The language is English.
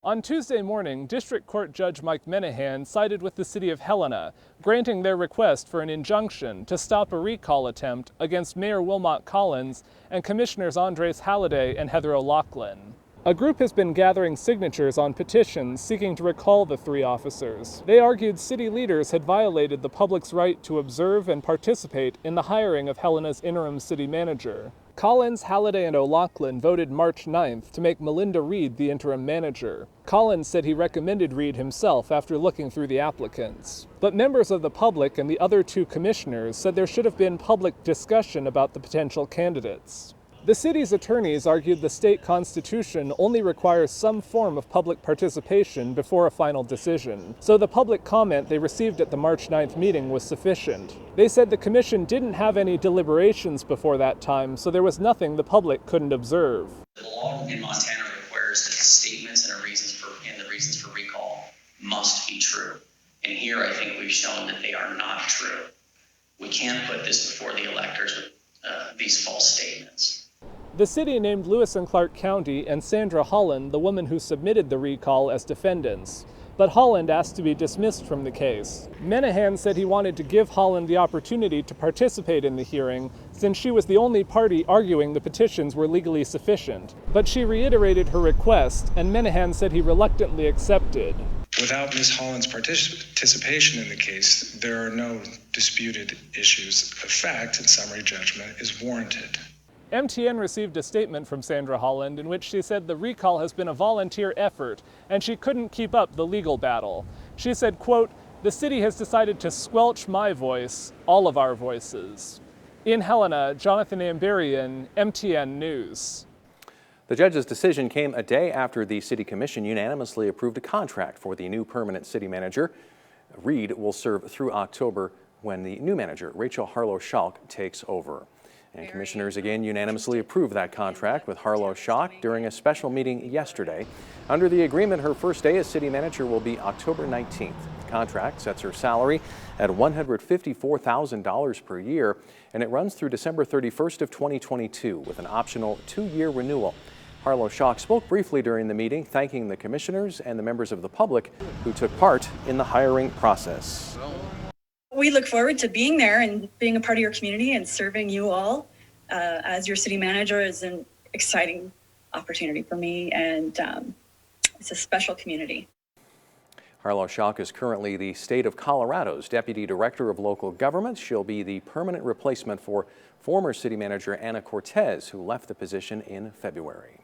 On Tuesday morning, District Court Judge Mike Menahan sided with the city of Helena, granting their request for an injunction to stop a recall attempt against Mayor Wilmot Collins and Commissioners Andres Halliday and Heather O'Loughlin. A group has been gathering signatures on petitions seeking to recall the three officers. They argued city leaders had violated the public's right to observe and participate in the hiring of Helena's interim city manager. Collins, Halliday, and O'Loughlin voted March 9th to make Melinda Reed the interim manager. Collins said he recommended Reed himself after looking through the applicants. But members of the public and the other two commissioners said there should have been public discussion about the potential candidates. The city's attorneys argued the state constitution only requires some form of public participation before a final decision, so the public comment they received at the March 9th meeting was sufficient. They said the commission didn't have any deliberations before that time, so there was nothing the public couldn't observe. The law in Montana requires that the statements and the reasons for recall must be true. And here I think we've shown that they are not true. We can't put this before the electors with these false statements. The city named Lewis and Clark County and Sandra Holland, the woman who submitted the recall, as defendants. But Holland asked to be dismissed from the case. Menahan said he wanted to give Holland the opportunity to participate in the hearing since she was the only party arguing the petitions were legally sufficient. But she reiterated her request, and Menahan said he reluctantly accepted. Without Ms. Holland's participation in the case, there are no disputed issues of fact, and summary judgment is warranted. MTN received a statement from Sandra Holland in which she said the recall has been a volunteer effort and she couldn't keep up the legal battle. She said, quote, "The city has decided to squelch my voice, all of our voices." In Helena, Jonathan Amberian, MTN News. The judge's decision came a day after the City Commission unanimously approved a contract for the new permanent city manager. Reed will serve through October when the new manager, Rachel Harlow-Schalk, takes over. And commissioners again unanimously approved that contract with Harlow-Schalk during a special meeting yesterday. Under the agreement, her first day as city manager will be October 19th. The contract sets her salary at $154,000 per year, and it runs through December 31st of 2022 with an optional 2-year renewal. Harlow-Schalk spoke briefly during the meeting, thanking the commissioners and the members of the public who took part in the hiring process. We look forward to being there and being a part of your community and serving you all as your city manager is an exciting opportunity for me, and it's a special community. Harlow-Schalk is currently the state of Colorado's Deputy Director of Local Government. She'll be the permanent replacement for former city manager Anna Cortez, who left the position in February.